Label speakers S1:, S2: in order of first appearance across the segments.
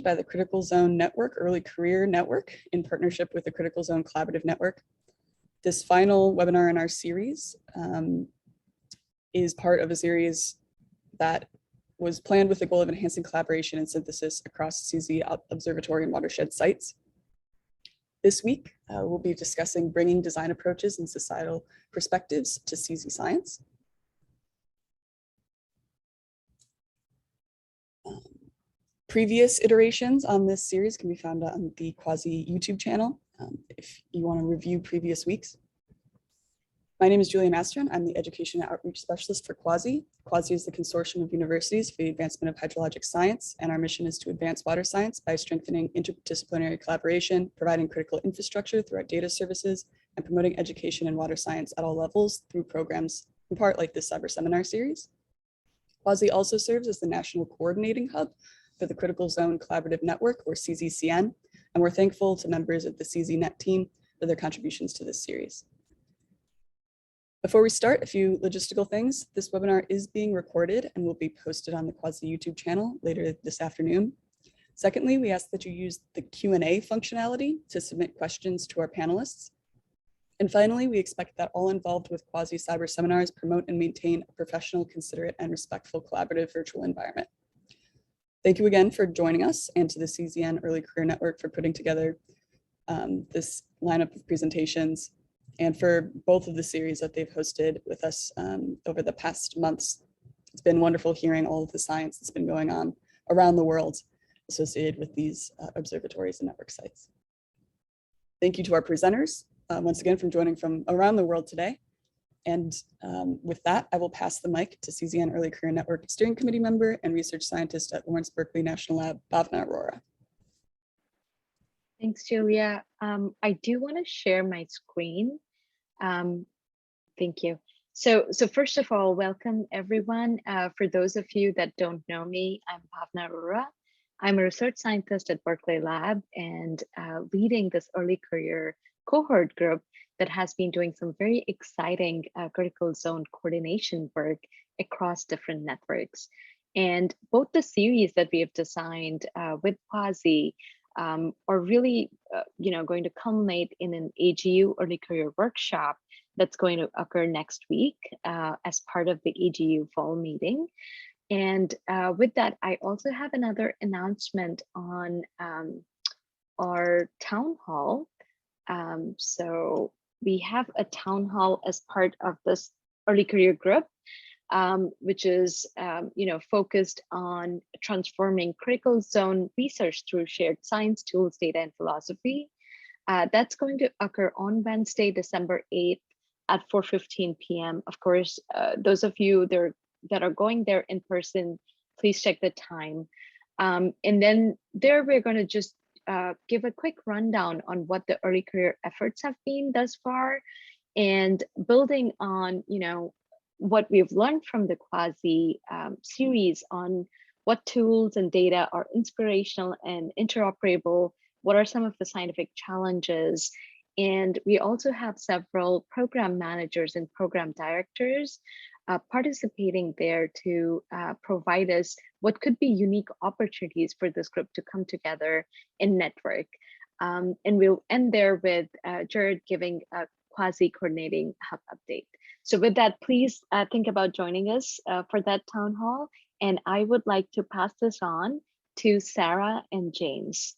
S1: by the Critical Zone Network Early Career Network in partnership with the Critical Zone Collaborative Network. This final webinar in our series is part of a series that was planned with the goal of enhancing collaboration and synthesis across CZ observatory and watershed sites. This week, we'll be discussing bringing design approaches and societal perspectives to CZ science. Previous iterations on this series can be found on the CUAHSI YouTube channel if you want to review previous weeks. My name is Julia Mastron. I'm the Education and Outreach Specialist for CUAHSI. CUAHSI is the consortium of universities for the advancement of hydrologic science, and our mission is to advance water science by strengthening interdisciplinary collaboration, providing critical infrastructure through our data services, and promoting education in water science at all levels through programs, in part like this Cyberseminar series. CUAHSI also serves as the national coordinating hub for the Critical Zone Collaborative Network, or CZCN, and we're thankful to members of the CZNet team for their contributions to this series. Before we start, a few logistical things. This webinar is being recorded and will be posted on the CUAHSI YouTube channel later this afternoon. Secondly, we ask that you use the Q&A functionality to submit questions to our panelists. And finally, we expect that all involved with CUAHSI Cyberseminars promote and maintain a professional, considerate, and respectful collaborative virtual environment. Thank you again for joining us, and to the CZN Early Career Network for putting together this lineup of presentations, and for both of the series that they've hosted with us over the past months. It's been wonderful hearing all of the science that's been going on around the world associated with these observatories and network sites. Thank you to our presenters once again for joining from around the world today. And with that, I will pass the mic to CZN Early Career Network Steering Committee member and research scientist at Lawrence Berkeley National Lab, Bhavna Arora.
S2: Thanks, Julia. I do want to share my screen. Thank you. So first of all, welcome everyone. For those of you that don't know me, I'm Bhavna Arora. I'm a research scientist at Berkeley Lab and leading this early career cohort group that has been doing some very exciting critical zone coordination work across different networks. And both the series that we have designed with CUAHSI are really going to culminate in an AGU early career workshop that's going to occur next week as part of the AGU fall meeting. And with that, I also have another announcement on our town hall. So we have a town hall as part of this early career group, which is focused on transforming critical zone research through shared science, tools, data, and philosophy. That's going to occur on Wednesday, December 8th at 4:15 p.m. Of course, those of you that are going there in person, please check the time. And then there we're going to just give a quick rundown on what the early career efforts have been thus far, and building on what we've learned from the CUAHSI series on what tools and data are inspirational and interoperable, what are some of the scientific challenges. And we also have several program managers and program directors participating there to provide us what could be unique opportunities for this group to come together and network. And we'll end there with Jared giving a CUAHSI coordinating hub update. So with that, please think about joining us for that town hall. And I would like to pass this on to Sarah and James.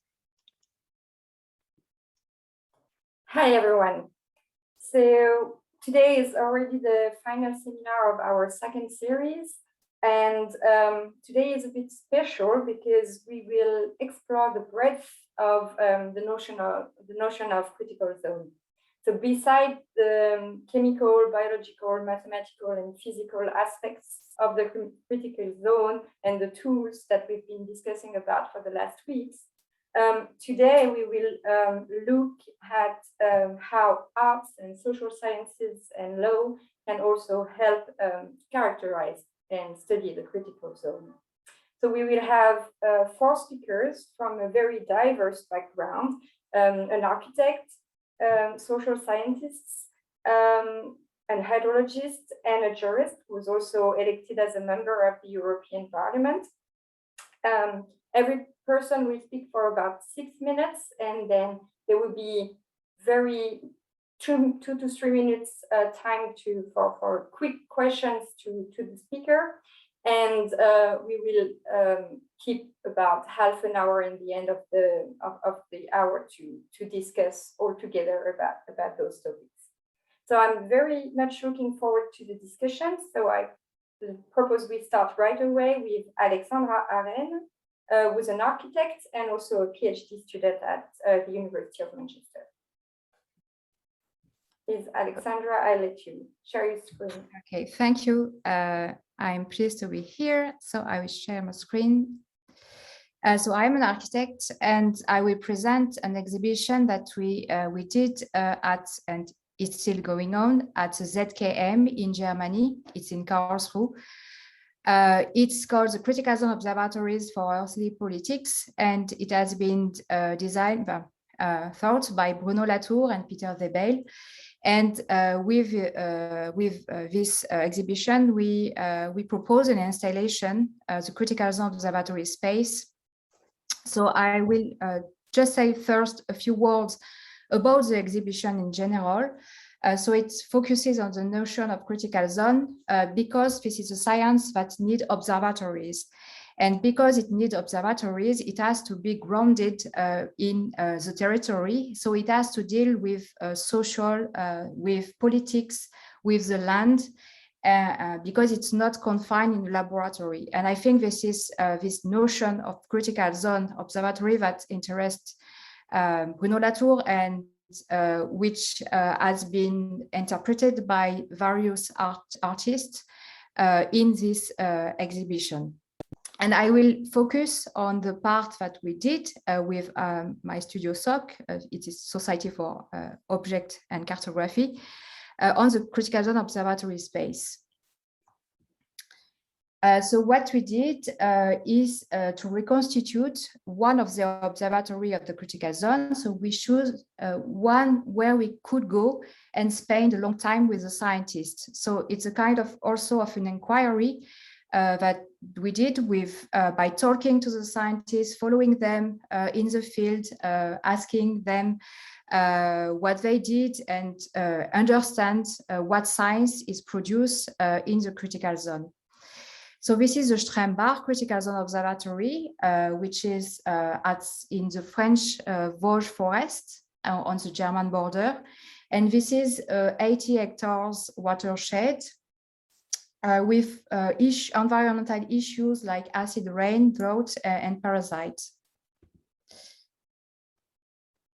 S3: Hi, everyone. So today is already the final seminar of our second series. And today is a bit special because we will explore the breadth of the notion of critical zone. So beside the chemical, biological, mathematical, and physical aspects of the critical zone and the tools that we've been discussing about for the last weeks, today we will look at how arts and social sciences and law can also help characterize and study the critical zone. So we will have 4 speakers from a very diverse background, an architect, social scientists, an hydrologist, and a jurist who was also elected as a member of the European Parliament. person will speak for about 6 minutes, and then there will be very 2 to 3 minutes time for quick questions to the speaker. And we will keep about half an hour in the end of the hour to discuss all together about those topics. So I'm very much looking forward to the discussion. So I propose we start right away with Alexandra Arenes, who's an architect and also a PhD student at the University of Manchester. Please, Alexandra, I let you share your screen.
S4: Okay, thank you. I'm pleased to be here, so I will share my screen. So I'm an architect, and I will present an exhibition that we did at, and it's still going on, at ZKM in Germany. It's in Karlsruhe. It's called the Critical Zone Observatories for Earthly Politics, and it has been designed, thought by Bruno Latour and Peter Webel. And with this exhibition, we propose an installation, the Critical Zone Observatory space. So I will just say first a few words about the exhibition in general. So it focuses on the notion of critical zone because this is a science that needs observatories. And because it needs observatories, it has to be grounded in the territory. So it has to deal with social, with politics, with the land, because it's not confined in the laboratory. And I think this is this notion of critical zone observatory that interests Bruno Latour, and which has been interpreted by various artists in this exhibition. And I will focus on the part that we did with my studio SOC, it is Society for Object and Cartography, on the critical zone observatory space. So what we did is to reconstitute one of the observatory of the critical zone. So we choose one where we could go and spend a long time with the scientists. So it's a kind of also of an inquiry that we did with by talking to the scientists, following them in the field, asking them what they did, and understand what science is produced in the critical zone. So this is the Strembach Critical Zone Observatory, which is in the French Vosges forest on the German border. And this is 80 hectares watershed with environmental issues like acid rain, drought, and parasites.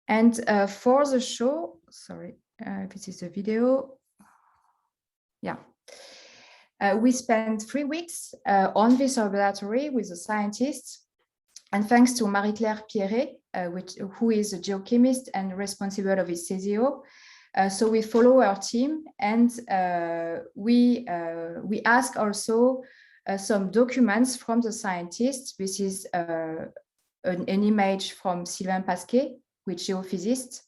S4: And for the show, sorry, this is the video. Yeah. We spent 3 weeks on this observatory with the scientists, and thanks to Marie-Claire Pierret, who is a geochemist and responsible of his CZO. So we follow our team, and we ask also some documents from the scientists. This is an image from Sylvain Pasquet, which is a geophysicist,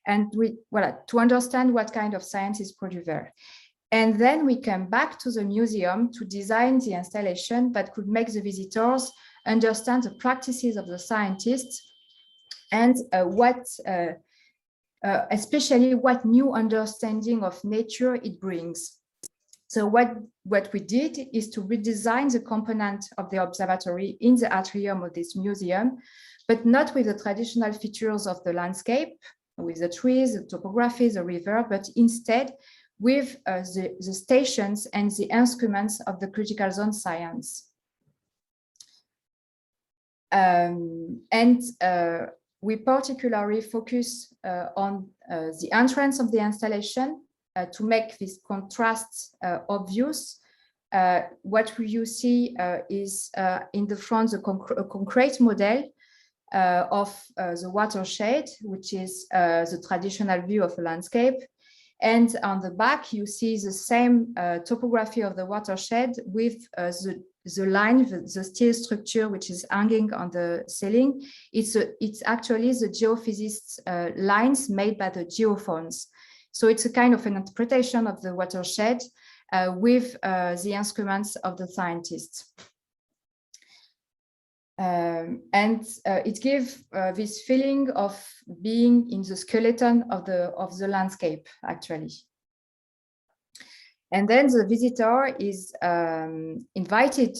S4: and to understand what kind of science is produced there. And then we came back to the museum to design the installation that could make the visitors understand the practices of the scientists and especially what new understanding of nature it brings. So what we did is to redesign the component of the observatory in the atrium of this museum, but not with the traditional features of the landscape, with the trees, the topography, the river, but instead with the stations and the instruments of the critical zone science. We particularly focus on the entrance of the installation to make this contrast obvious. What you see is in the front a concrete model of the watershed, which is the traditional view of a landscape. And on the back, you see the same topography of the watershed with the line, the steel structure, which is hanging on the ceiling. It's actually the geophysicist lines made by the geophones. So it's a kind of an interpretation of the watershed with the instruments of the scientists. It gives this feeling of being in the skeleton of the landscape, actually. And then the visitor is invited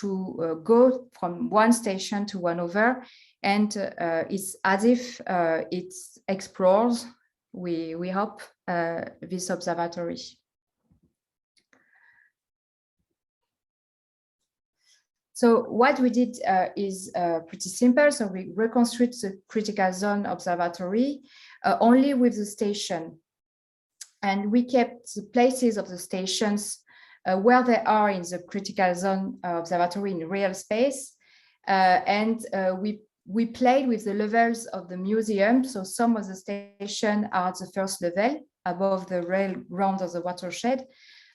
S4: to go from one station to another, and it's as if it explores, we hope, this observatory. So what we did is pretty simple. So we reconstruct the critical zone observatory only with the station. And we kept the places of the stations where they are in the critical zone observatory in real space. We played with the levels of the museum. So some of the stations are at the first level above the rail ground of the watershed,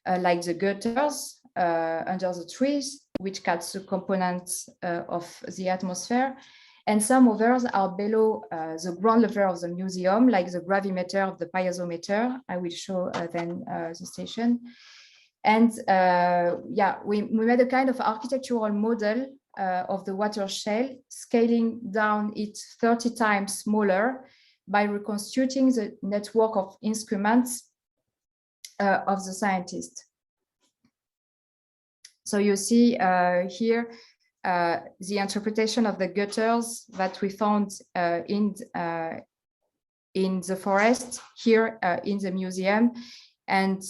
S4: like the gutters under the trees, which catch the components of the atmosphere. And some others are below the ground level of the museum, like the gravimeter of the piezometer. I will show then the station. And yeah, we made a kind of architectural model of the watershed, scaling down it 30 times smaller by reconstructing the network of instruments of the scientists. So you see here the interpretation of the gutters that we found in the forest here in the museum. And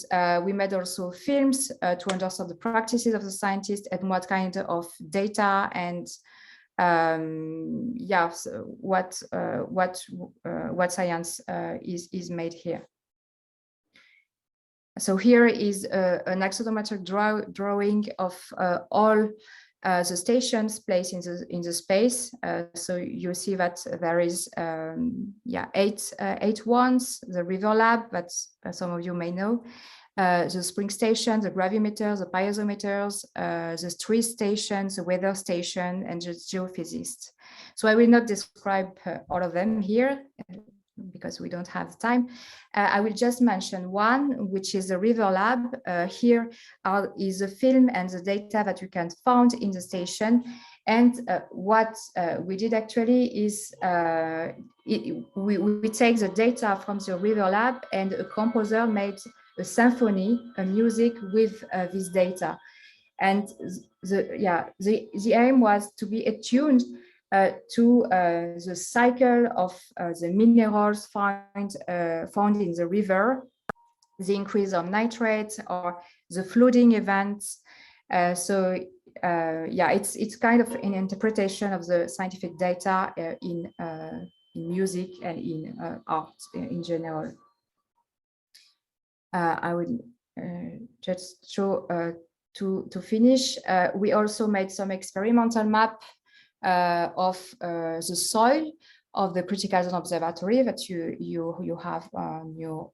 S4: we made also films to understand the practices of the scientists and what kind of data and yeah, so what science is made here. So here is an exotomatic drawing of all the stations placed in the space. So you see that there is yeah, eight ones, the river lab that some of you may know, the spring station, the gravimeters, the piezometers, the tree stations, the weather station, and the geophysicist. So I will not describe all of them here because we don't have time. I will just mention one, which is the river lab. Here is the film and the data that you can find in the station. And what we did actually is we take the data from the river lab, and a composer made a symphony, a music with this data. And the aim was to be attuned to the cycle of the minerals found in the river, the increase of nitrate or the flooding events. So yeah, it's kind of an interpretation of the scientific data in music and in art in general. I will just show to finish. We also made some experimental map of the soil of the critical zone observatory that you have on your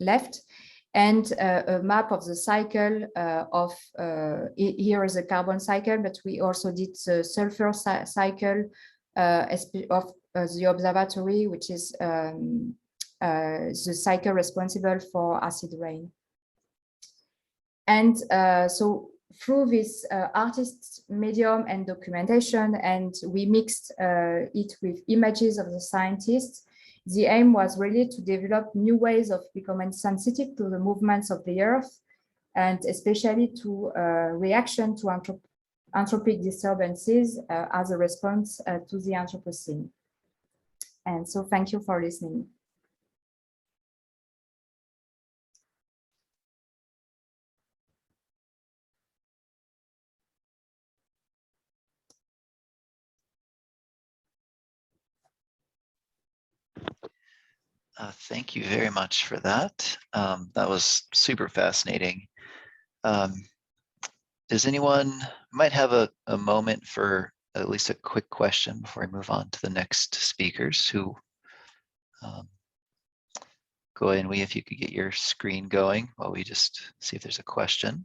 S4: left, and a map of the cycle of here is a carbon cycle, but we also did the sulfur cycle of the observatory, which is the cycle responsible for acid rain. And so through this artist medium and documentation, and we mixed it with images of the scientists, the aim was really to develop new ways of becoming sensitive to the movements of the earth, and especially to reaction to anthropic disturbances as a response to the Anthropocene. And so thank you for listening.
S5: Thank you very much for that. That was super fascinating. Does anyone might have a moment for at least a quick question before I move on to the next speakers? Who go ahead, and if you could get your screen going while we just see if there's a question.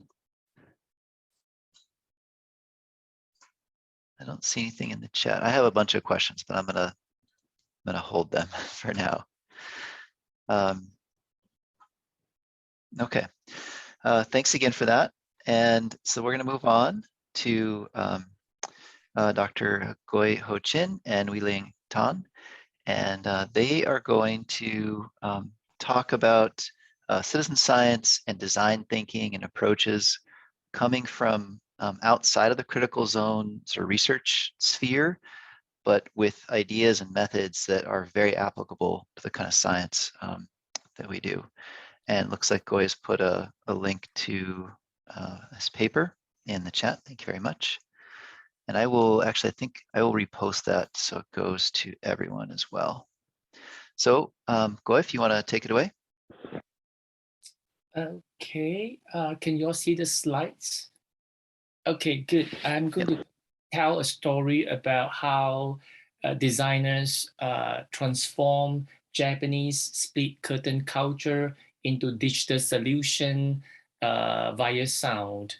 S5: I don't see anything in the chat. I have a bunch of questions, but I'm gonna hold them for now. Okay, thanks again for that. And so we're going to move on to Dr. Goi Ho Chin and Liang Tan, and they are going to talk about citizen science and design thinking and approaches coming from outside of the critical zone sort of research sphere, but with ideas and methods that are very applicable to the kind of science that we do. And it looks like Goi has put a link to his paper in the chat. Thank you very much. And I will actually, I think I will repost that so it goes to everyone as well. So Goi, if you want to take it away.
S6: Okay, can you all see the slides? Okay, good. I'm going to tell a story about how designers transform Japanese split curtain culture into digital solution via sound.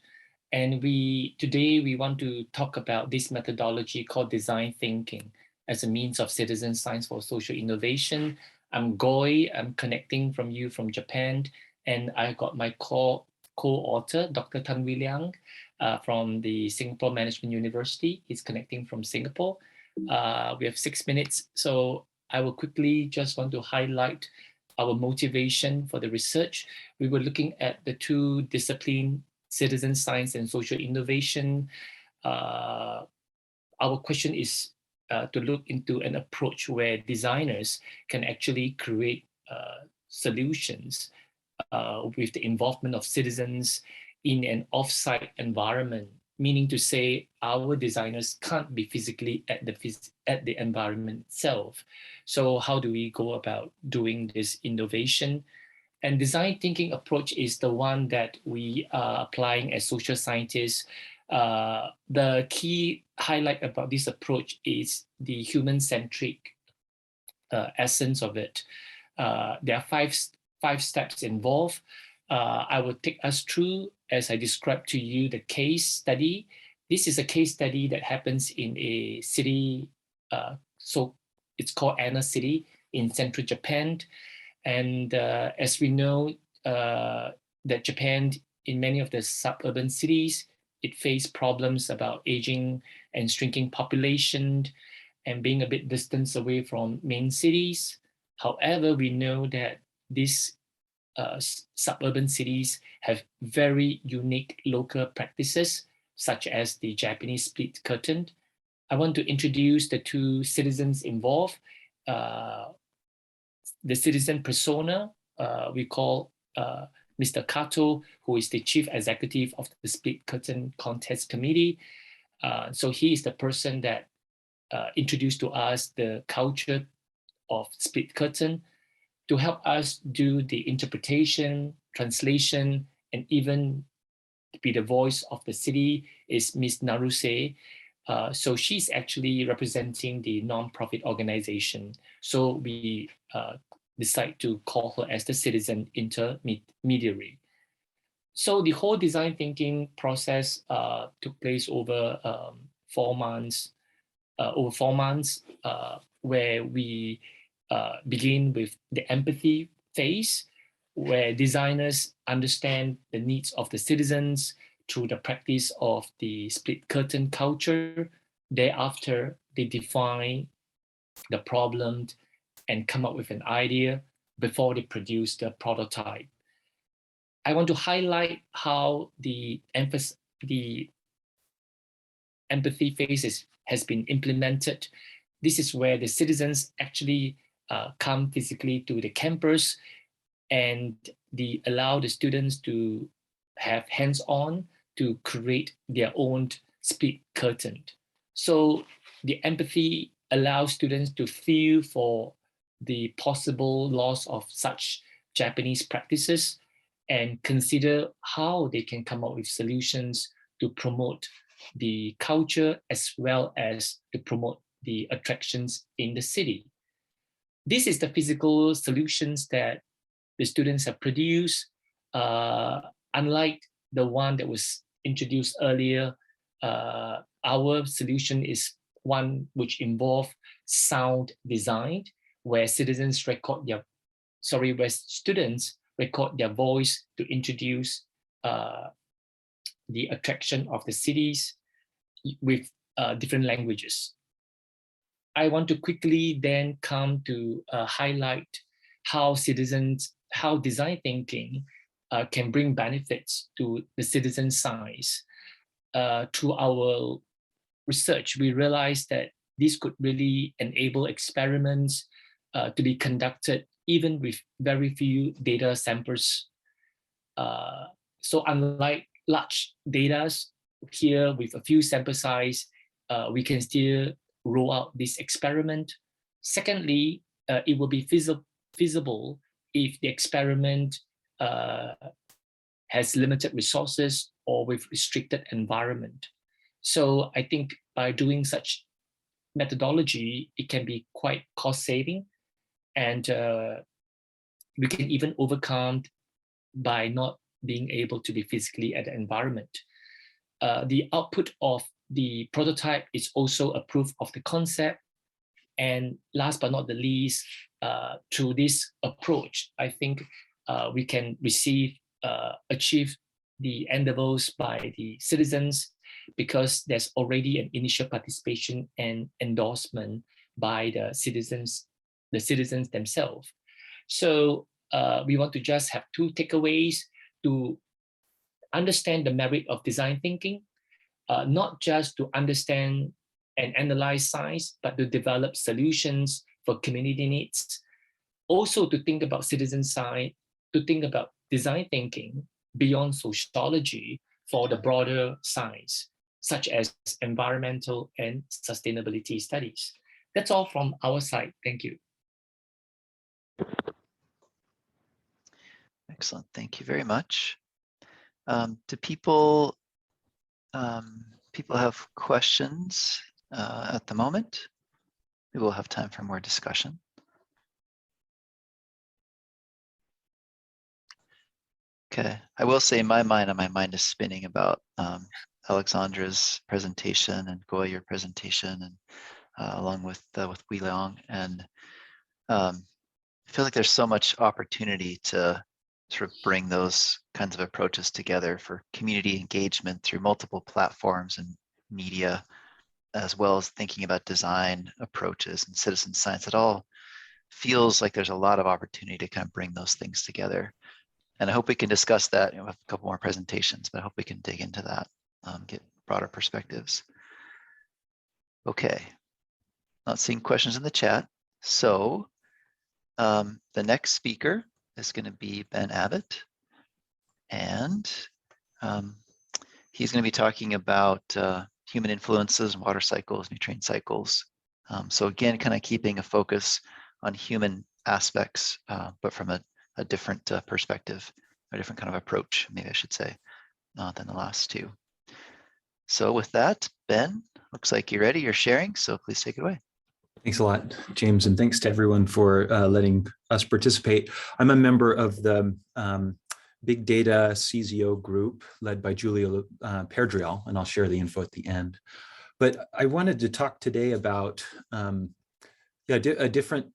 S6: And today we want to talk about this methodology called design thinking as a means of citizen science for social innovation. I'm Goi, I'm connecting from Japan, and I got my co-author, Dr. Tan Liang, from the Singapore Management University. He's connecting from Singapore. We have 6 minutes, so I will quickly just want to highlight our motivation for the research. We were looking at the two disciplines, citizen science and social innovation. Our question is to look into an approach where designers can actually create solutions with the involvement of citizens in an off-site environment, meaning to say our designers can't be physically at the environment itself. So how do we go about doing this innovation? And design thinking approach is the one that we are applying as social scientists. The key highlight about this approach is the human-centric essence of it. There are five steps involved. I will take us through as I describe to you the case study. This is a case study that happens in a city, so it's called Arenes city in central Japan. And as we know that Japan, in many of the suburban cities, it faced problems about aging and shrinking population and being a bit distant away from main cities. However, we know that these suburban cities have very unique local practices, such as the Japanese split curtain. I want to introduce the two citizens involved. The citizen persona, we call Mr. Kato, who is the chief executive of the Split Curtain Contest Committee. So he is the person that introduced to us the culture of split curtain to help us do the interpretation, translation, and even be the voice of the city is Ms. Naruse. So she's actually representing the non-profit organization. So we decide to call her as the citizen intermediary. So the whole design thinking process took place over 4 months. Where we begin with the empathy phase, where designers understand the needs of the citizens through the practice of the split curtain culture. Thereafter, they define the problem and come up with an idea before they produce the prototype. I want to highlight how the empathy phase has been implemented. This is where the citizens actually come physically to the campus and they allow the students to have hands-on to create their own split curtain. So the empathy allows students to feel for the possible loss of such Japanese practices and consider how they can come up with solutions to promote the culture as well as to promote the attractions in the city. This is the physical solutions that the students have produced. Unlike the one that was introduced earlier, our solution is one which involves sound design, where students record their voice to introduce the attraction of the cities with different languages. I want to quickly then come to highlight how design thinking can bring benefits to the citizen science. Through our research, we realized that this could really enable experiments to be conducted even with very few data samples. So unlike large data here with a few sample size, we can still roll out this experiment. Secondly, it will be feasible if the experiment has limited resources or with restricted environment. So I think by doing such methodology, it can be quite cost saving, and we can even overcome by not being able to be physically at the environment. The output of the prototype is also a proof of the concept. And last but not the least, through this approach, I think we can achieve the endeavors by the citizens, because there's already an initial participation and endorsement by the citizens themselves. So we want to just have two takeaways: to understand the merit of design thinking, not just to understand and analyze science, but to develop solutions for community needs. Also to think about citizen science, to think about design thinking beyond sociology for the broader science, such as environmental and sustainability studies. That's all from our side. Thank you.
S5: Excellent. Thank you very much. Do people have questions at the moment? We will have time for more discussion. Okay, I will say my mind is spinning about Alexandra's presentation and Goi, your presentation, and along with Wei Liang, and I feel like there's so much opportunity to sort of bring those kinds of approaches together for community engagement through multiple platforms and media, as well as thinking about design approaches and citizen science. It all feels like there's a lot of opportunity to kind of bring those things together. And I hope we can discuss that. We'll have a couple more presentations, but I hope we can dig into that, get broader perspectives. Okay, not seeing questions in the chat. So the next speaker is going to be Ben Abbott, and he's going to be talking about human influences, water cycles, nutrient cycles. So again, kind of keeping a focus on human aspects, but from a different perspective, a different kind of approach, maybe I should say, than the last two. So with that, Ben, looks like you're ready, you're sharing, so please take it away.
S7: Thanks a lot, James, and thanks to everyone for letting us participate. I'm a member of the Big Data CZO group led by Julia Perdriel, and I'll share the info at the end. But I wanted to talk today about a different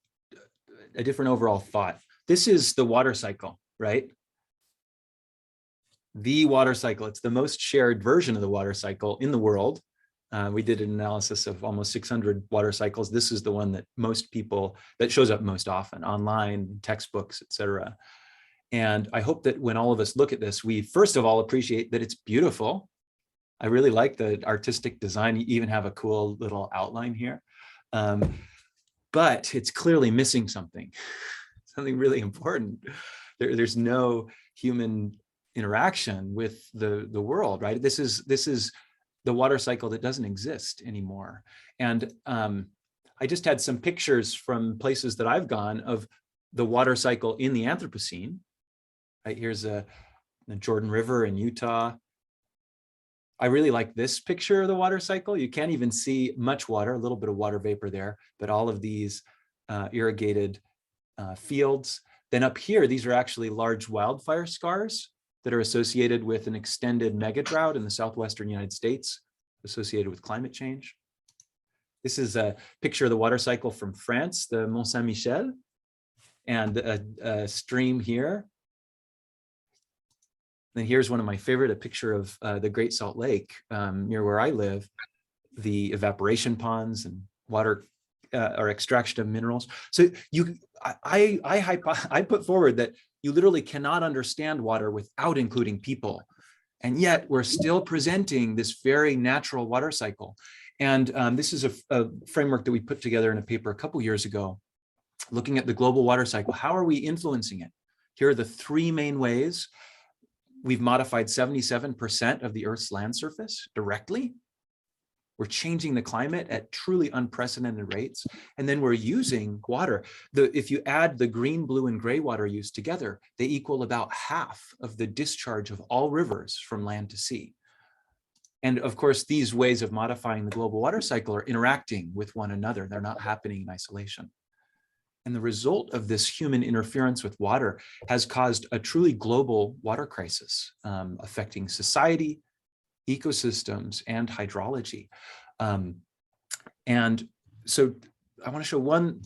S7: overall thought. This is the water cycle, right? The water cycle. It's the most shared version of the water cycle in the world. We did an analysis of almost 600 water cycles. This is the one that that shows up most often online, textbooks, etc. And I hope that when all of us look at this, we first of all appreciate that it's beautiful. I really like the artistic design. You even have a cool little outline here. But it's clearly missing something really important. There's no human interaction with the world, right? This is the water cycle that doesn't exist anymore. And I just had some pictures from places that I've gone of the water cycle in the Anthropocene. Right, here's the Jordan River in Utah. I really like this picture of the water cycle. You can't even see much water, a little bit of water vapor there, but all of these irrigated fields. Then up here, these are actually large wildfire scars that are associated with an extended mega drought in the southwestern United States associated with climate change. This is a picture of the water cycle from France, the Mont Saint-Michel, and a stream here. Then here's one of my favorite, a picture of the Great Salt Lake near where I live. the evaporation ponds and water or extraction of minerals. So I put forward that you literally cannot understand water without including people. And yet we're still presenting this very natural water cycle. And this is a framework that we put together in a paper a couple years ago, looking at the global water cycle. How are we influencing it? Here are the three main ways. We've modified 77% of the Earth's land surface directly. We're changing the climate at truly unprecedented rates. And then we're using water. If you add the green, blue, and gray water use together, they equal about half of the discharge of all rivers from land to sea. And of course, these ways of modifying the global water cycle are interacting with one another. They're not happening in isolation. And the result of this human interference with water has caused a truly global water crisis, affecting society, ecosystems, and hydrology. And so I want to show one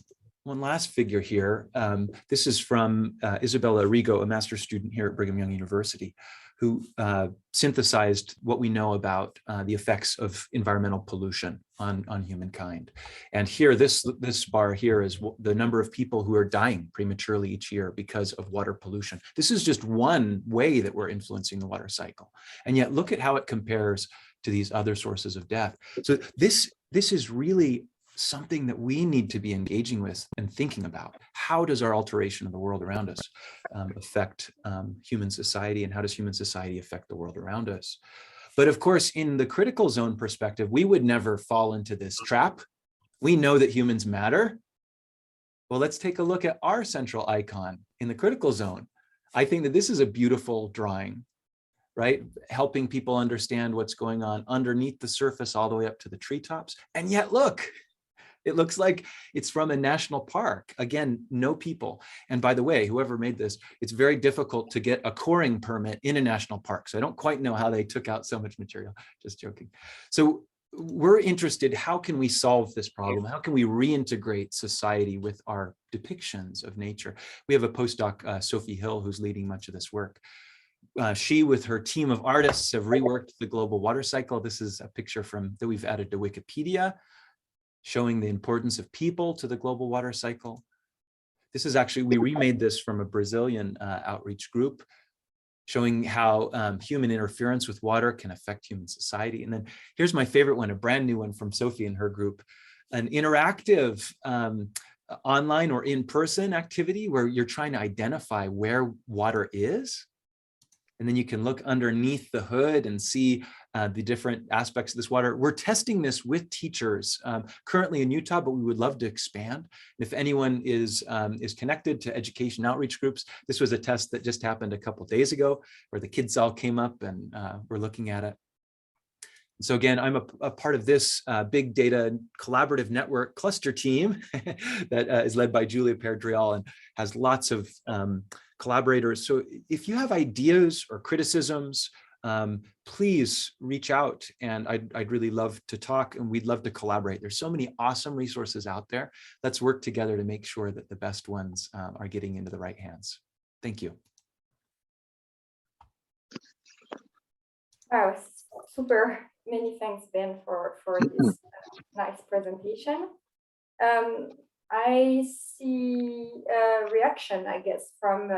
S7: last figure here. This is from Isabella Arrigo, a master's student here at Brigham Young University, who synthesized what we know about the effects of environmental pollution on humankind. And here, this bar here is the number of people who are dying prematurely each year because of water pollution. This is just one way that we're influencing the water cycle. And yet look at how it compares to these other sources of death. So this is really something that we need to be engaging with and thinking about. How does our alteration of the world around us affect human society, and how does human society affect the world around us? But of course, in the critical zone perspective, we would never fall into this trap. We know that humans matter. Well, let's take a look at our central icon in the critical zone. I think that this is a beautiful drawing, right? Helping people understand what's going on underneath the surface all the way up to the treetops. And yet, look, it looks like it's from a national park. Again, no people. And by the way, whoever made this, it's very difficult to get a coring permit in a national park. So I don't quite know how they took out so much material, just joking. So we're interested, how can we solve this problem? How can we reintegrate society with our depictions of nature? We have a postdoc, Sophie Hill, who's leading much of this work. She, with her team of artists, have reworked the global water cycle. This is a picture that we've added to Wikipedia, showing the importance of people to the global water cycle. This is actually, we remade this from a Brazilian outreach group, showing how human interference with water can affect human society. And then here's my favorite one, a brand new one from Sophie and her group, an interactive online or in-person activity where you're trying to identify where water is. And then you can look underneath the hood and see the different aspects of this water. We're testing this with teachers currently in Utah, but we would love to expand. And if anyone is connected to education outreach groups, this was a test that just happened a couple of days ago where the kids all came up and we're looking at it. So again, I'm a part of this big data collaborative network cluster team that is led by Julia Perdrial and has lots of collaborators. So if you have ideas or criticisms, please reach out, and I'd really love to talk, and we'd love to collaborate. There's so many awesome resources out there. Let's work together to make sure that the best ones are getting into the right hands. Thank you.
S3: Wow, super. Many thanks, Ben, for this nice presentation. I see a reaction, I guess, from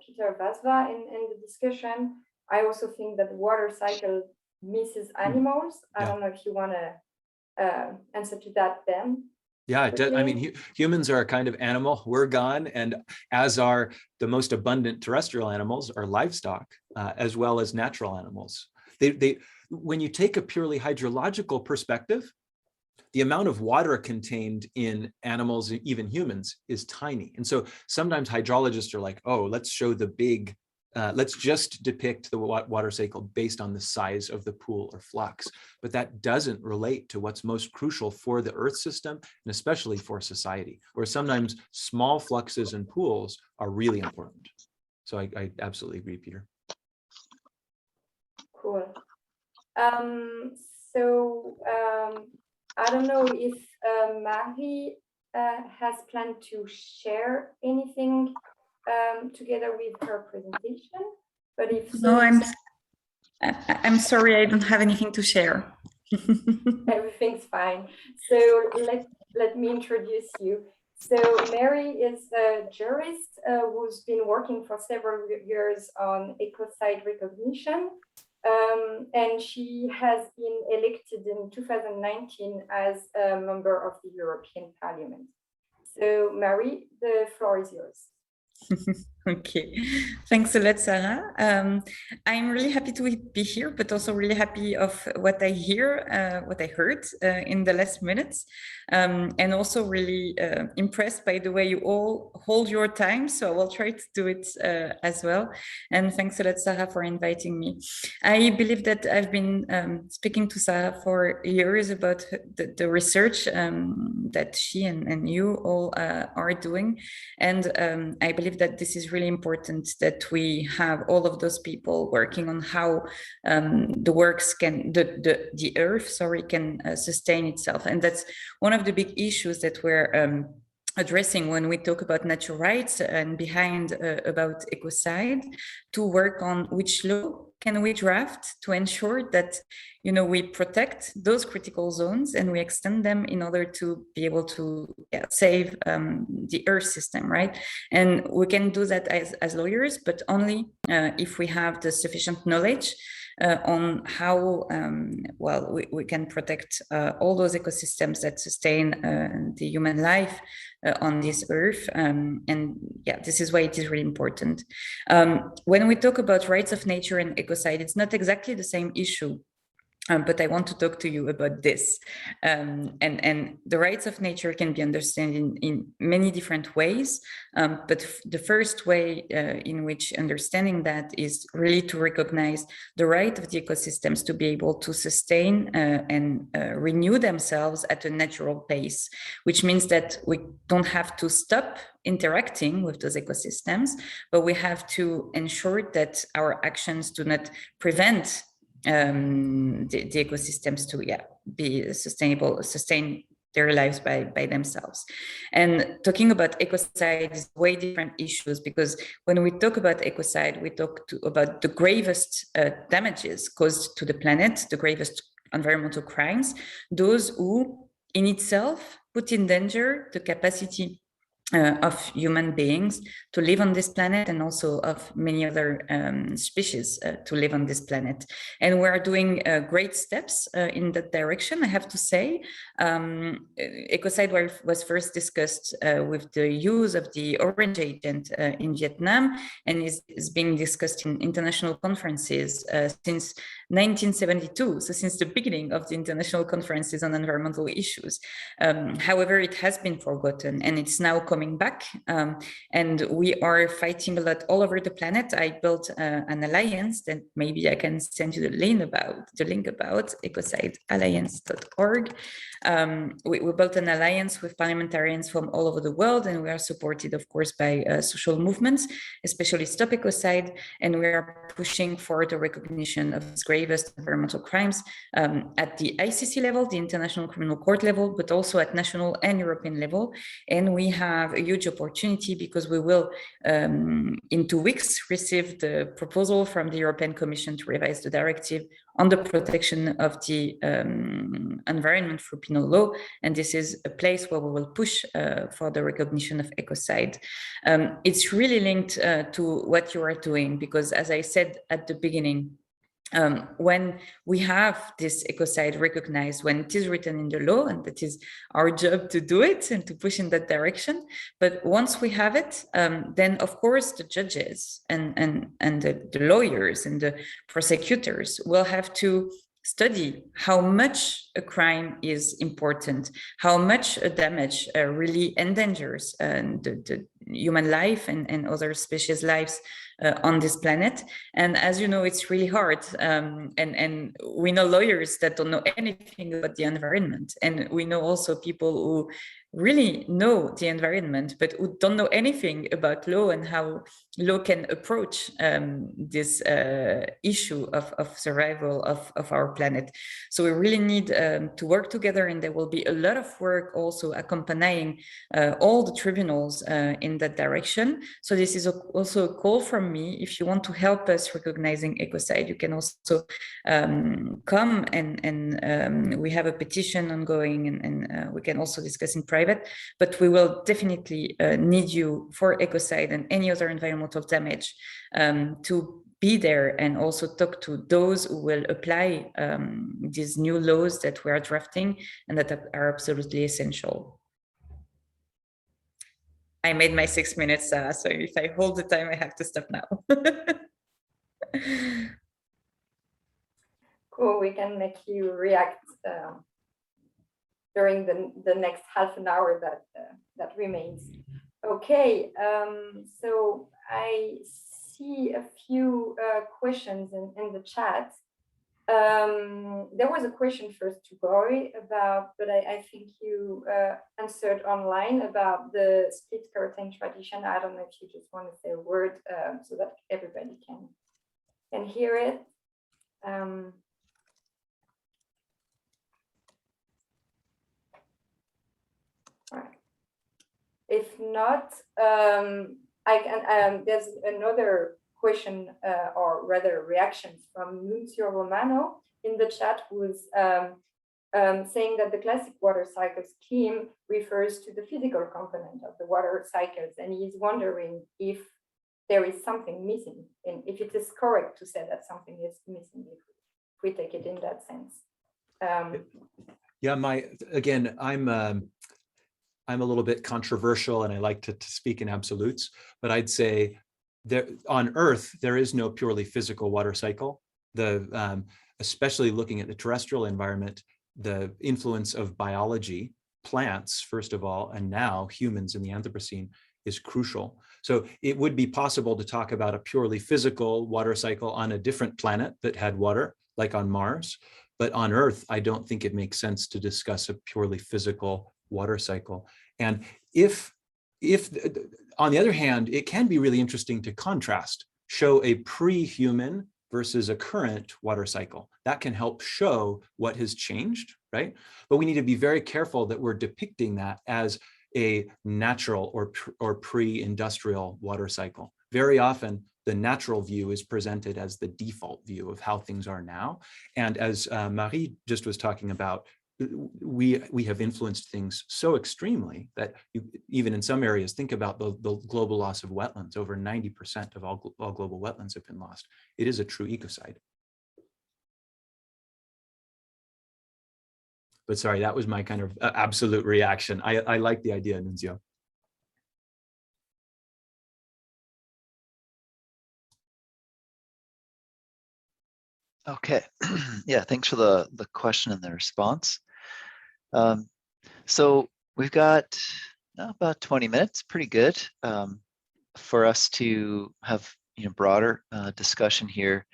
S3: Peter Vasva in the discussion. I also think that the water cycle misses animals. I don't know if you want to answer to that, Ben.
S7: Yeah, I mean, humans are a kind of animal. We're gone, and as are the most abundant terrestrial animals, are livestock, as well as natural animals. When you take a purely hydrological perspective, the amount of water contained in animals, even humans, is tiny. And so sometimes hydrologists are like, oh, let's show the big, let's just depict the water cycle based on the size of the pool or flux. But that doesn't relate to what's most crucial for the Earth system, and especially for society, where sometimes small fluxes and pools are really important. So I absolutely agree, Peter.
S3: Cool. I don't know if Marie has planned to share anything together with her presentation, but if so,
S8: no, I'm sorry, I don't have anything to share.
S3: Everything's fine. So let me introduce you. So Mary is a jurist who's been working for several years on ecocide recognition. And she has been elected in 2019 as a member of the European Parliament. So Mary, the floor is yours.
S8: Okay, thanks a lot, Sarah. I'm really happy to be here, but also really happy of what I hear, what I heard in the last minutes, and also really impressed by the way you all hold your time. So I will try to do it as well. And thanks a lot, Sarah, for inviting me. I believe that I've been speaking to Sarah for years about the research that she and you all are doing. And I believe that this is really important, that we have all of those people working on how the earth can sustain itself. And that's one of the big issues that we're addressing when we talk about natural rights and behind about ecocide, to work on which law can we draft to ensure that, you know, we protect those critical zones and we extend them in order to be able to save the earth system, right? And we can do that as lawyers, but only if we have the sufficient knowledge on how we can protect all those ecosystems that sustain the human life on this earth. And this is why it is really important. When we talk about rights of nature and ecocide, it's not exactly the same issue. But I want to talk to you about this. And the rights of nature can be understood in many different ways. But the first way in which understanding that is really to recognize the right of the ecosystems to be able to sustain and renew themselves at a natural pace, which means that we don't have to stop interacting with those ecosystems, but we have to ensure that our actions do not prevent the ecosystems to be sustainable, sustain their lives by themselves. And talking about ecocide is way different issues, because when we talk about ecocide, we talk about the gravest damages caused to the planet, the gravest environmental crimes, those who in itself put in danger the capacity of human beings to live on this planet, and also of many other species to live on this planet. And we're doing great steps in that direction, I have to say. Ecocide was first discussed with the use of the orange agent in Vietnam, and is being discussed in international conferences since 1972, so since the beginning of the international conferences on environmental issues. However, it has been forgotten, and it's now coming back, and we are fighting a lot all over the planet. I built an alliance that maybe I can send you the link about ecocidealliance.org. We built an alliance with parliamentarians from all over the world, and we are supported, of course, by social movements, especially Stop Ecocide, and we are pushing for the recognition of these gravest environmental crimes at the ICC level, the International Criminal Court level, but also at national and European level. And we have a huge opportunity, because we will, in 2 weeks, receive the proposal from the European Commission to revise the directive on the protection of the environment through penal law. And this is a place where we will push for the recognition of ecocide. It's really linked to what you are doing, because as I said at the beginning, when we have this ecocide recognized, when it is written in the law, and that is our job to do it and to push in that direction. But once we have it, then of course the judges and the lawyers and the prosecutors will have to study how much a crime is important, how much a damage really endangers the human life and other species' lives on this planet. And as you know, it's really hard. And we know lawyers that don't know anything about the environment. And we know also people who really know the environment, but who don't know anything about law and how law can approach this issue of survival of our planet. So we really need to work together, and there will be a lot of work also accompanying all the tribunals in that direction. So this is also a call from me. If you want to help us recognizing ecocide, you can also come and we have a petition ongoing, and we can also discuss in private, but we will definitely need you for ecocide and any other environmental damage to be there and also talk to those who will apply these new laws that we are drafting and that are absolutely essential. I made my 6 minutes, so if I hold the time, I have to stop now.
S3: Cool, we can make you react during the next half an hour that remains. Okay, so I see a few questions in the chat. There was a question first to Goi about, but I think you answered online about the split curtain tradition. I don't know if you just want to say a word so that everybody can hear it. If not, I can. There's another question, or rather reactions from Nunzio Romano in the chat, who is saying that the classic water cycle scheme refers to the physical component of the water cycles, and he's wondering if there is something missing, and if it is correct to say that something is missing if we take it in that sense.
S7: Yeah, I'm a little bit controversial, and I like to speak in absolutes, but I'd say there on Earth, there is no purely physical water cycle. Especially looking at the terrestrial environment, the influence of biology, plants, first of all, and now humans in the Anthropocene is crucial. So it would be possible to talk about a purely physical water cycle on a different planet that had water, like on Mars. But on Earth, I don't think it makes sense to discuss a purely physical water cycle. And if on the other hand, it can be really interesting to contrast, show a pre-human versus a current water cycle. That can help show what has changed, right? But we need to be very careful that we're depicting that as a natural or pre-industrial water cycle. Very often, the natural view is presented as the default view of how things are now. And as Marie just was talking about, we have influenced things so extremely that even in some areas, think about the global loss of wetlands. Over 90% of all global wetlands have been lost. It is a true ecocide. But sorry, that was my kind of absolute reaction. I like the idea, Nunzio.
S5: Okay, yeah, thanks for the question and the response. So we've got about 20 minutes, pretty good, for us to have broader discussion here.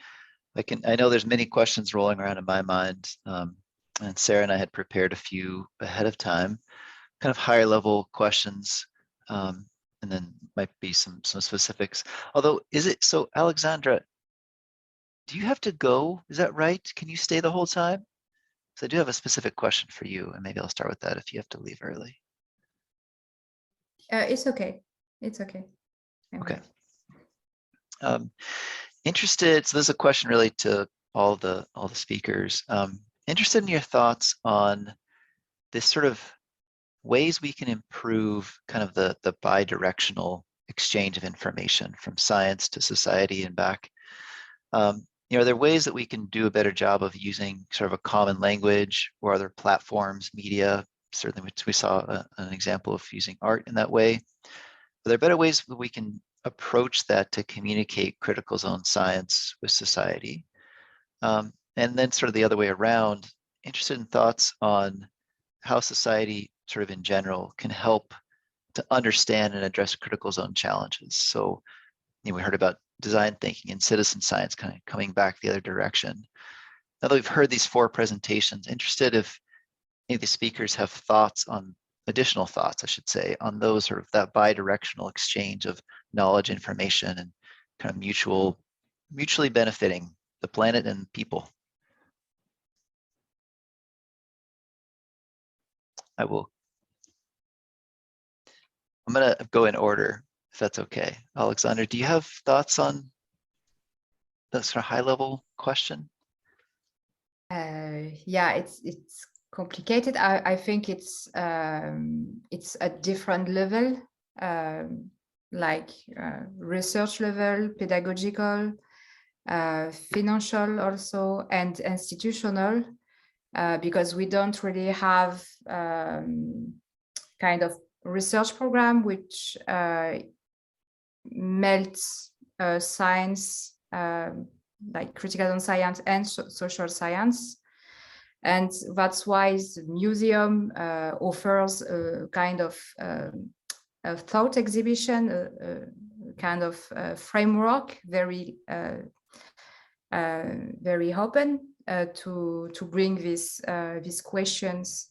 S5: I know there's many questions rolling around in my mind, and Sarah and I had prepared a few ahead of time, kind of higher level questions, and then might be some specifics. Although, so Alexandra, do you have to go? Is that right? Can you stay the whole time? So I do have a specific question for you, and maybe I'll start with that if you have to leave early.
S4: It's okay. It's okay.
S5: Okay. Interested. So this is a question really to all the speakers. Interested in your thoughts on this sort of ways we can improve kind of the bi-directional exchange of information from science to society and back. Are there ways that we can do a better job of using sort of a common language, or other platforms, media? Certainly we saw an example of using art in that way. Are there better ways that we can approach that to communicate critical zone science with society? And then sort of the other way around, interested in thoughts on how society sort of in general can help to understand and address critical zone challenges. So we heard about design thinking and citizen science kind of coming back the other direction. Now that we've heard these 4 presentations, interested if any of the speakers have thoughts on additional thoughts, I should say, on those sort of that bi-directional exchange of knowledge, information, and kind of mutually benefiting the planet and people. I'm going to go in order, if that's okay. Alexandra, do you have thoughts on that sort of high-level question?
S4: Yeah, it's complicated. I think it's at different level, like research level, pedagogical, financial also, and institutional, because we don't really have kind of research program which melts science, like critical science and social science. And that's why the museum offers a kind of a thought exhibition, a kind of framework, very open to bring these questions,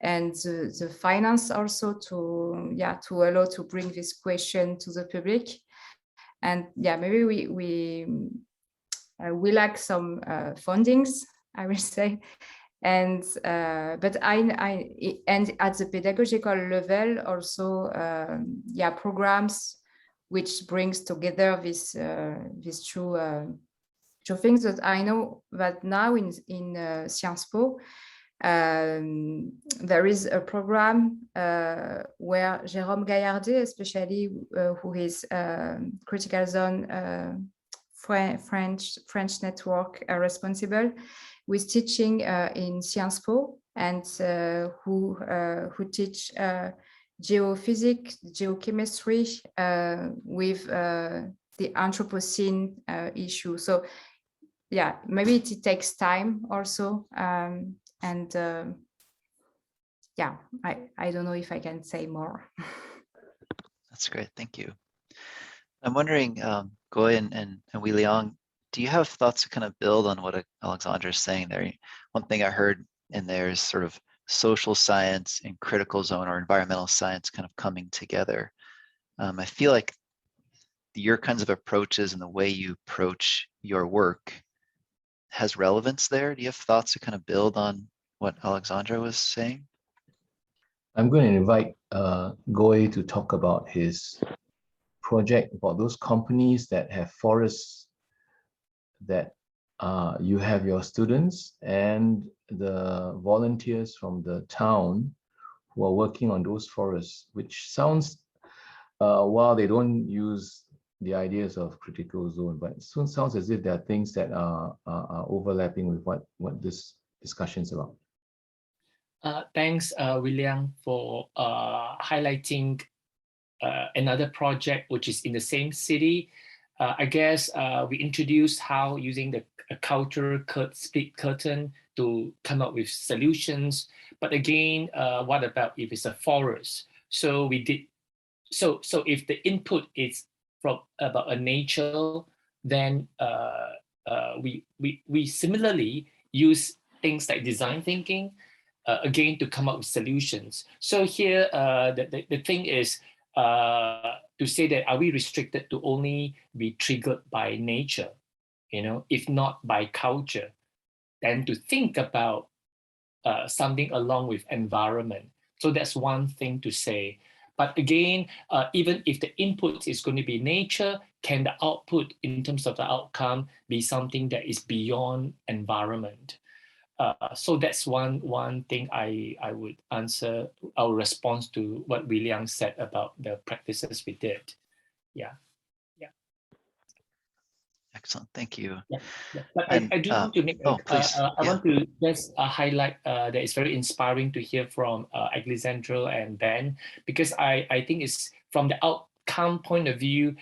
S4: and the finance also to allow to bring this question to the public. And yeah, maybe we lack some fundings, I will say. And but I and at the pedagogical level also, programs which brings together this two things. That I know that now in Sciences Po there is a program where Jérôme Gaillardet, especially who is critical zone French network responsible, with teaching in Sciences Po, and who teach geophysics, geochemistry with the Anthropocene issue. So yeah, maybe it takes time also, and yeah, I don't know if I can say more.
S5: That's great, thank you. I'm wondering, Goi and Wei Liang, do you have thoughts to kind of build on what Alexandra is saying there? One thing I heard in there is sort of social science and critical zone or environmental science kind of coming together. I feel like your kinds of approaches and the way you approach your work has relevance there. Do you have thoughts to kind of build on what Alexandra was saying?
S9: I'm going to invite Goi to talk about his project, about those companies that have forests, that you have your students and the volunteers from the town who are working on those forests, which sounds, while they don't use the ideas of critical zone, but it soon sounds as if there are things that are overlapping with what this discussion is about.
S6: Thanks, William, for highlighting another project which is in the same city. I guess we introduced how using the cultural split curtain to come up with solutions. But again, what about if it's a forest? So we did. So if the input is from about a nature, then we similarly use things like design thinking again to come up with solutions. So here the thing is to say that are we restricted to only be triggered by nature, if not by culture, then to think about something along with environment. So that's one thing to say. But again, even if the input is going to be nature, can the output in terms of the outcome be something that is beyond environment? So that's one thing I would answer our response to what William said about the practices we did. Yeah.
S5: Excellent, thank you.
S6: Yeah. But I do want to make I want to just highlight that it's very inspiring to hear from Alexandra and Benn, because I think it's from the outcome point of view.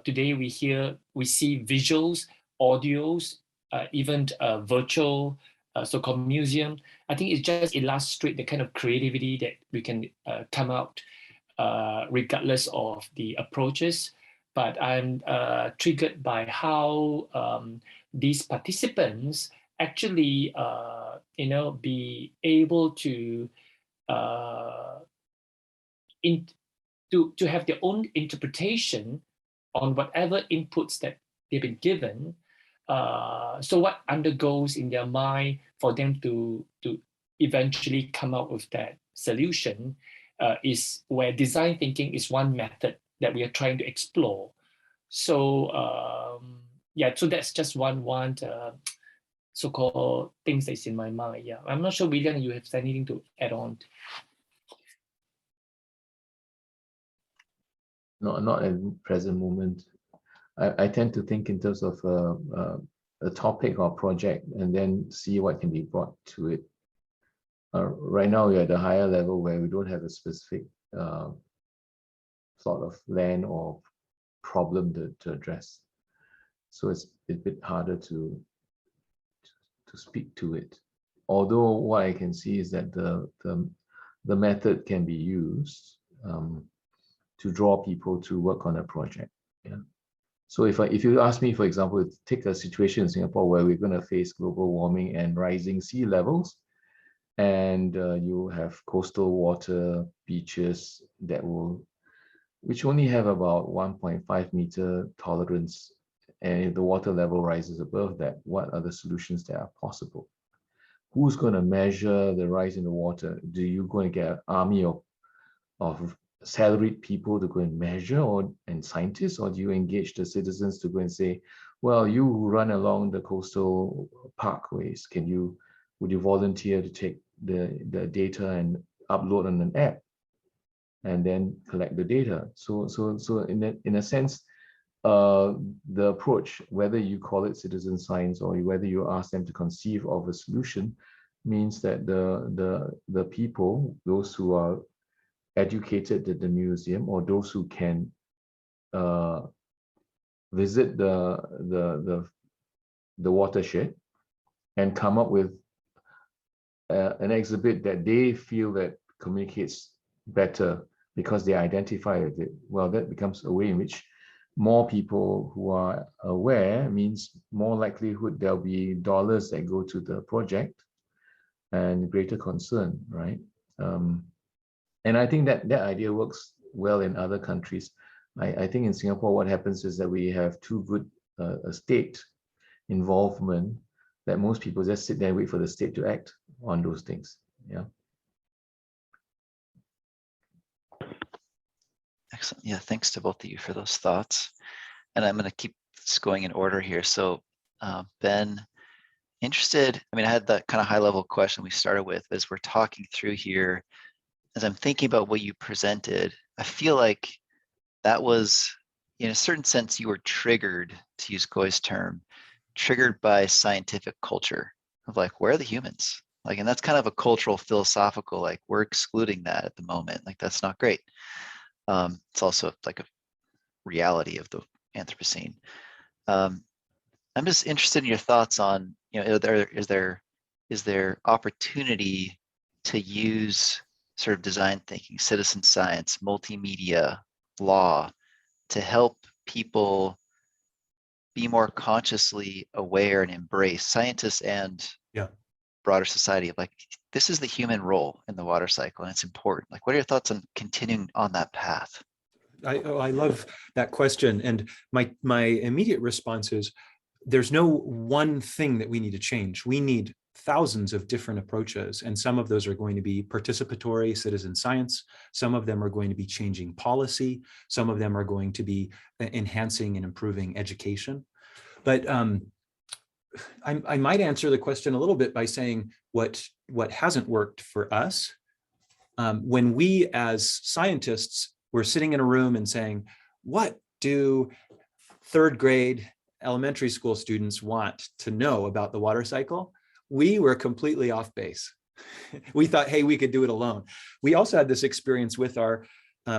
S6: Today we see visuals, audios, even virtual so-called museum. I think it just illustrates the kind of creativity that we can come out regardless of the approaches. But I'm triggered by how these participants actually, be able to to have their own interpretation on whatever inputs that they've been given. So what undergoes in their mind for them to eventually come up with that solution is where design thinking is one method that we are trying to explore. So yeah, so that's just one so-called things that's in my mind. Yeah, I'm not sure, William, you have anything to add on?
S9: Not at the present moment. I tend to think in terms of a topic or project and then see what can be brought to it. Right now, we're at a higher level where we don't have a specific sort of land or problem to address. So it's a bit harder to speak to it. Although what I can see is that the method can be used to draw people to work on a project. Yeah. So if you ask me, for example, take a situation in Singapore where we're going to face global warming and rising sea levels, and you have coastal water, beaches which only have about 1.5 meter tolerance, and if the water level rises above that, what are the solutions that are possible? Who's going to measure the rise in the water? Do you going to get an army of salaried people to go and measure, and scientists, or do you engage the citizens to go and say, well, you who run along the coastal parkways, would you volunteer to take the data and upload on an app and then collect the data? So in a sense, the approach, whether you call it citizen science or whether you ask them to conceive of a solution, means that the people, those who are educated at the museum or those who can visit the watershed and come up with an exhibit that they feel that communicates better because they identify with it, well, that becomes a way in which more people who are aware means more likelihood there'll be dollars that go to the project and greater concern, right? And I think that idea works well in other countries. I think in Singapore, what happens is that we have too good a state involvement that most people just sit there and wait for the state to act on those things. Yeah.
S5: Excellent. Yeah, thanks to both of you for those thoughts. And I'm going to keep this going in order here. So Ben, interested, I mean, I had that kind of high level question we started with as we're talking through here. As I'm thinking about what you presented, I feel like that was, in a certain sense, you were triggered, to use Goi's term, triggered by scientific culture of like, where are the humans? Like, and that's kind of a cultural, philosophical, like we're excluding that at the moment. Like, that's not great. It's also like a reality of the Anthropocene. I'm just interested in your thoughts on, is there opportunity to use sort of design thinking, citizen science, multimedia, law to help people be more consciously aware and embrace, scientists and broader society, of like, this is the human role in the water cycle and it's important. Like, what are your thoughts on continuing on that path?
S7: I love that question. And my immediate response is there's no one thing that we need to change. We need thousands of different approaches, and some of those are going to be participatory citizen science. Some of them are going to be changing policy. Some of them are going to be enhancing and improving education. But I might answer the question a little bit by saying what hasn't worked for us. When we as scientists were sitting in a room and saying, what do third grade elementary school students want to know about the water cycle? We were completely off base. We thought, hey, we could do it alone. We also had this experience with our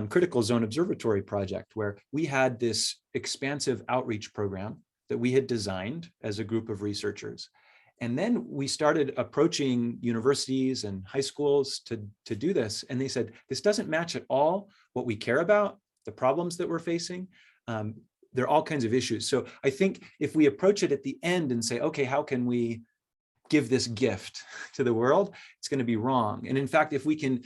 S7: critical zone observatory project, where we had this expansive outreach program that we had designed as a group of researchers. And then we started approaching universities and high schools to do this. And they said, this doesn't match at all what we care about, the problems that we're facing. There are all kinds of issues. So I think if we approach it at the end and say, okay, how can we give this gift to the world, it's going to be wrong. And in fact, if we can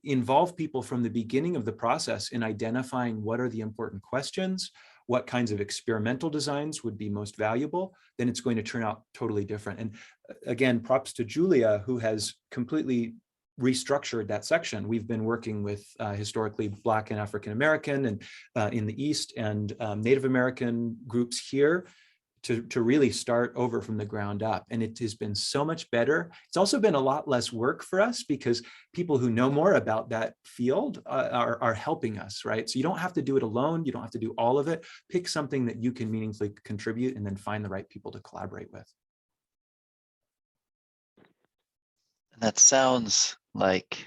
S7: involve people from the beginning of the process in identifying what are the important questions, what kinds of experimental designs would be most valuable, then it's going to turn out totally different. And again, props to Julia, who has completely restructured that section. We've been working with historically Black and African American and in the East and Native American groups here to really start over from the ground up. And it has been so much better. It's also been a lot less work for us because people who know more about that field are helping us, right? So you don't have to do it alone. You don't have to do all of it. Pick something that you can meaningfully contribute and then find the right people to collaborate with.
S5: And that sounds like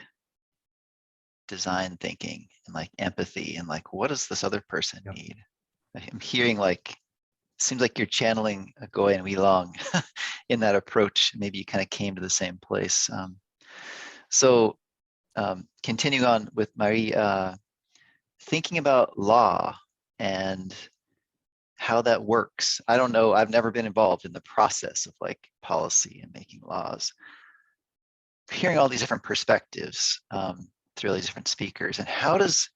S5: design thinking and like empathy and like, what does this other person need? I'm hearing like, seems like you're channeling Goi and Liang in that approach. Maybe you kind of came to the same place. Continuing on with Marie, thinking about law and how that works. I don't know, I've never been involved in the process of like policy and making laws. Hearing all these different perspectives through all these different speakers, and how does,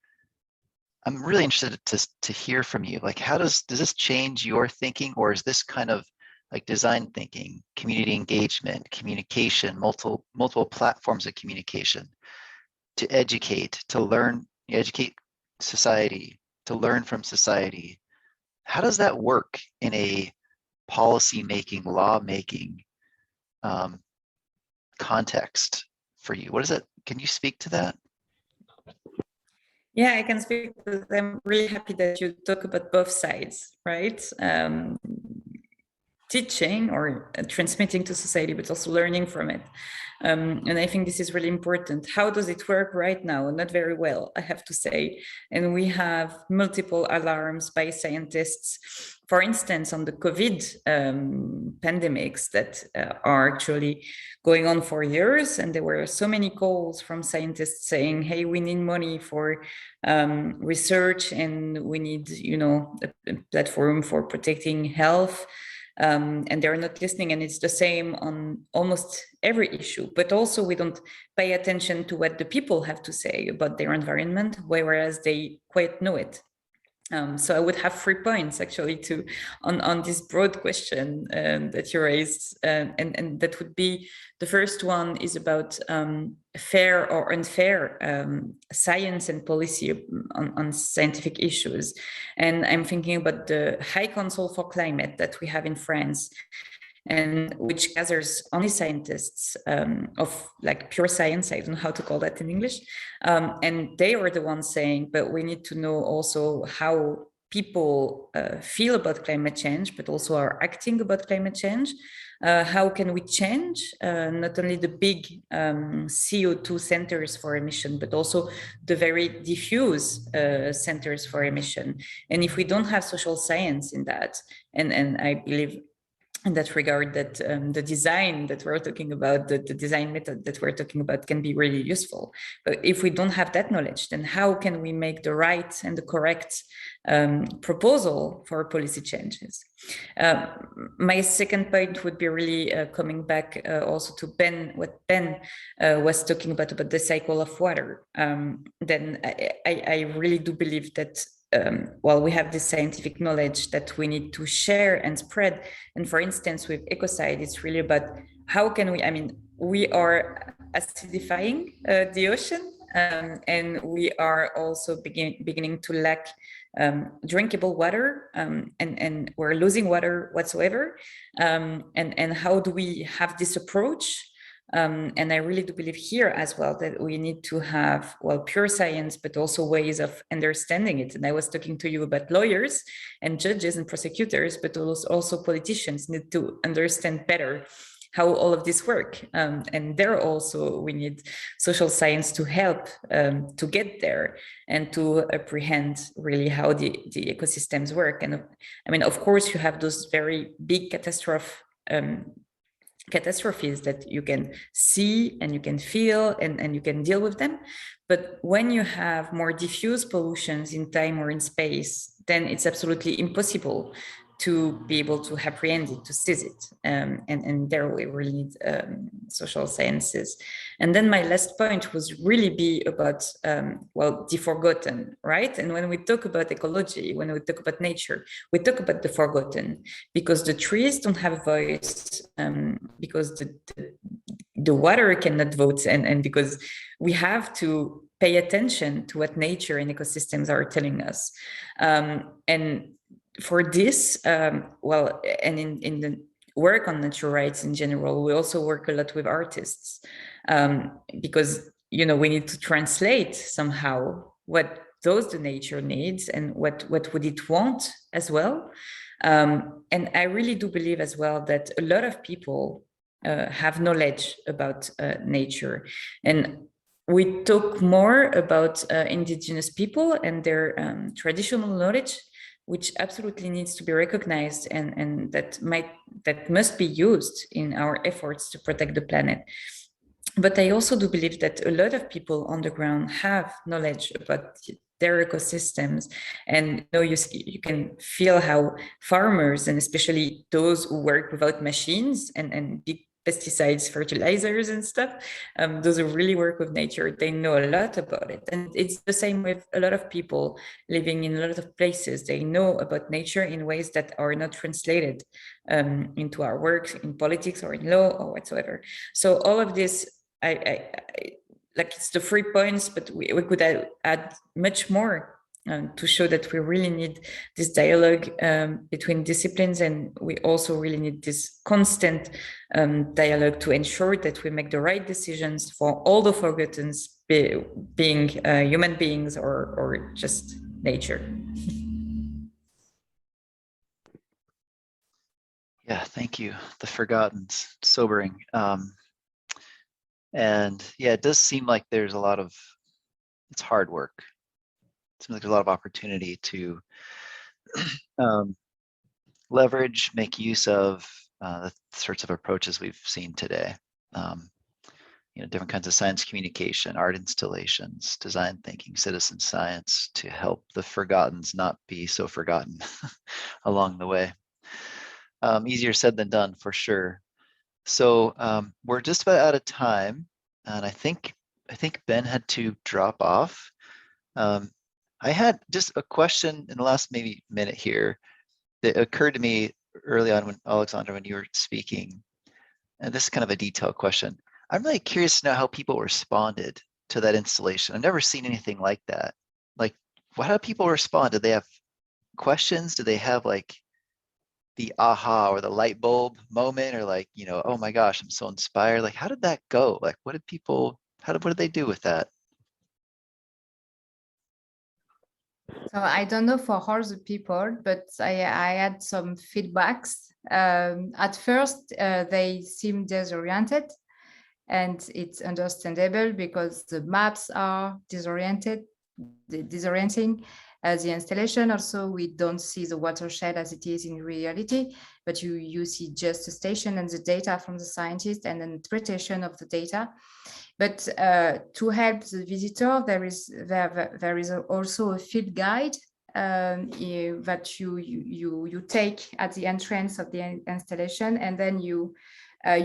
S5: I'm really interested to hear from you. Like, how does this change your thinking, or is this kind of like design thinking, community engagement, communication, multiple platforms of communication to educate, to learn, educate society, to learn from society? How does that work in a policy making, law making context for you? What is it? Can you speak to that?
S8: Yeah, I can speak. I'm really happy that you talk about both sides, right? Teaching or transmitting to society, but also learning from it. And I think this is really important. How does it work right now? Not very well, I have to say. And we have multiple alarms by scientists, for instance, on the COVID pandemics that are actually going on for years. And there were so many calls from scientists saying, hey, we need money for research, and we need, a platform for protecting health. And they're not listening, and it's the same on almost every issue. But also we don't pay attention to what the people have to say about their environment, whereas they quite know it. So I would have 3 points actually on this broad question that you raised, and that would be, the first one is about fair or unfair science and policy on scientific issues. And I'm thinking about the High Council for Climate that we have in France, and which gathers only scientists of like pure science, I don't know how to call that in English, and they are the ones saying, but we need to know also how people feel about climate change, but also are acting about climate change. How can we change not only the big CO2 centers for emission, but also the very diffuse centers for emission? And if we don't have social science in that, and I believe in that regard that the design that we're talking about, the design method that we're talking about can be really useful. But if we don't have that knowledge, then how can we make the right and the correct proposal for policy changes? My second point would be really coming back also to Benn, what Benn was talking about the cycle of water. Then I really do believe that while we have this scientific knowledge that we need to share and spread, and for instance with ecocide, it's really about how can we, we are acidifying the ocean, and we are also beginning to lack drinkable water, and we're losing water whatsoever, and how do we have this approach? And I really do believe here as well that we need to have, well, pure science, but also ways of understanding it. And I was talking to you about lawyers and judges and prosecutors, but also politicians need to understand better how all of this work. And there also we need social science to help to get there and to apprehend really how the ecosystems work. And of course, you have those very big catastrophes that you can see and you can feel and you can deal with them. But when you have more diffuse pollutions in time or in space, then it's absolutely impossible to be able to apprehend it, to seize it. And there we really need social sciences. And then my last point was really be about, well, the forgotten, right? And when we talk about ecology, when we talk about nature, we talk about the forgotten, because the trees don't have a voice, because the water cannot vote, and because we have to pay attention to what nature and ecosystems are telling us. And for this, well, and in the work on natural rights in general, we also work a lot with artists, because, you know, we need to translate somehow what the nature needs and what would it want as well. And I really do believe as well that a lot of people have knowledge about nature. And we talk more about indigenous people and their traditional knowledge, which absolutely needs to be recognized, and that must be used in our efforts to protect the planet. But I also do believe that a lot of people on the ground have knowledge about their ecosystems, and you can feel how farmers, and especially those who work without machines and big pesticides, fertilizers and stuff, those who really work with nature, they know a lot about it. And it's the same with a lot of people living in a lot of places. They know about nature in ways that are not translated into our work in politics or in law or whatsoever. So all of this, I like, it's the 3 points, but we could add much more to show that we really need this dialogue between disciplines, and we also really need this constant dialogue to ensure that we make the right decisions for all the forgotten, being human beings or just nature.
S5: Yeah, thank you. The forgotten's sobering. And yeah, it does seem like there's a lot of, it's hard work. It seems like there's a lot of opportunity to leverage, make use of the sorts of approaches we've seen today. You know, different kinds of science communication, art installations, design thinking, citizen science, to help the forgottens not be so forgotten along the way. Easier said than done, for sure. So we're just about out of time, and I think Ben had to drop off. I had just a question in the last maybe minute here that occurred to me early on when Alexandra, when you were speaking, and this is kind of a detailed question. I'm really curious to know how people responded to that installation. I've never seen anything like that. Like, how do people respond? Do they have questions? Do they have like the aha or the light bulb moment, or like, you know, oh my gosh, I'm so inspired? Like, how did that go? Like, what did people, what did they do with that?
S4: So I don't know for all the people, but I had some feedbacks. At first, they seem disoriented, and it's understandable because the maps are disorienting. The installation also, we don't see the watershed as it is in reality, but you see just the station and the data from the scientist and an interpretation of the data. But to help the visitor, there is also a field guide that you take at the entrance of the installation, and then you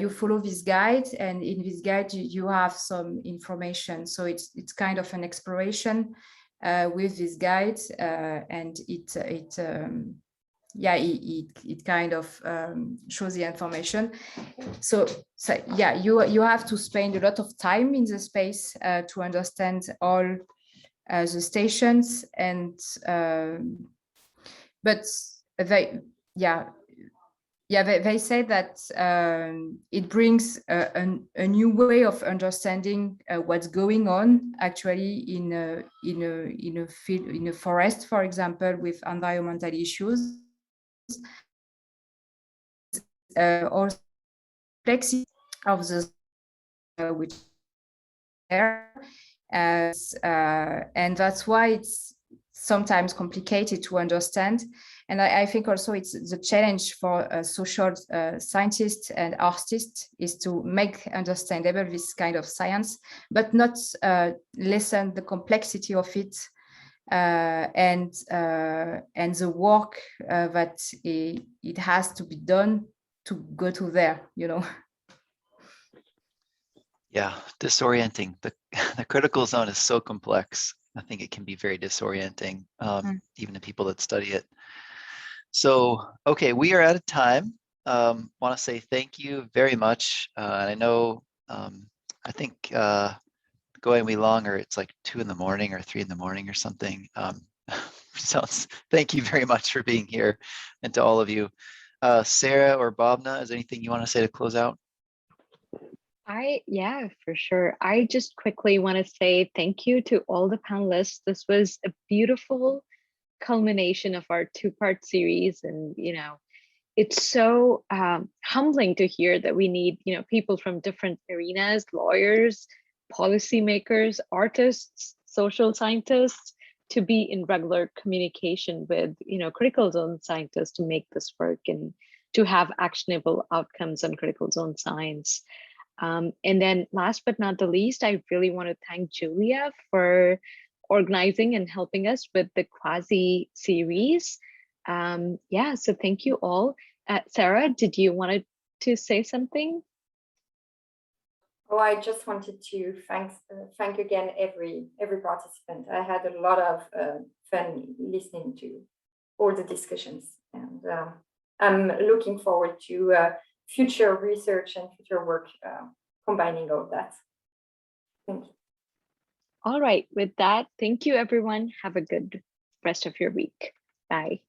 S4: follow this guide, and in this guide you have some information. So it's kind of an exploration with this guide, and it kind of shows the information. So yeah, you have to spend a lot of time in the space to understand all the stations, and but they say that it brings a new way of understanding what's going on actually in a field, in a forest, for example, with environmental issues. Also complexity of the which there, and that's why it's sometimes complicated to understand. And I think also it's the challenge for social scientists and artists is to make understandable this kind of science, but not lessen the complexity of it and the work that it has to be done to go to there, you know.
S5: Yeah, disorienting. The critical zone is so complex. I think it can be very disorienting, even to people that study it. So, okay, we are out of time. Want to say thank you very much. And I know, I think going way longer, it's like 2 in the morning or 3 in the morning or something. So thank you very much for being here, and to all of you. Sarah or Bhavna, is there anything you want to say to close out?
S2: Yeah, for sure. I just quickly want to say thank you to all the panelists. This was a beautiful culmination of our 2-part series, and it's so humbling to hear that we need people from different arenas, lawyers, policymakers, artists, social scientists, to be in regular communication with critical zone scientists to make this work and to have actionable outcomes on critical zone science. And then last but not the least, I really want to thank Julia for organizing and helping us with the CUAHSI series. Yeah, so thank you all. Sarah, did you want to say something?
S3: Oh, I just wanted to thank again every participant. I had a lot of fun listening to all the discussions, and I'm looking forward to future research and future work combining all that. Thank you.
S2: All right, with that, thank you everyone. Have a good rest of your week. Bye.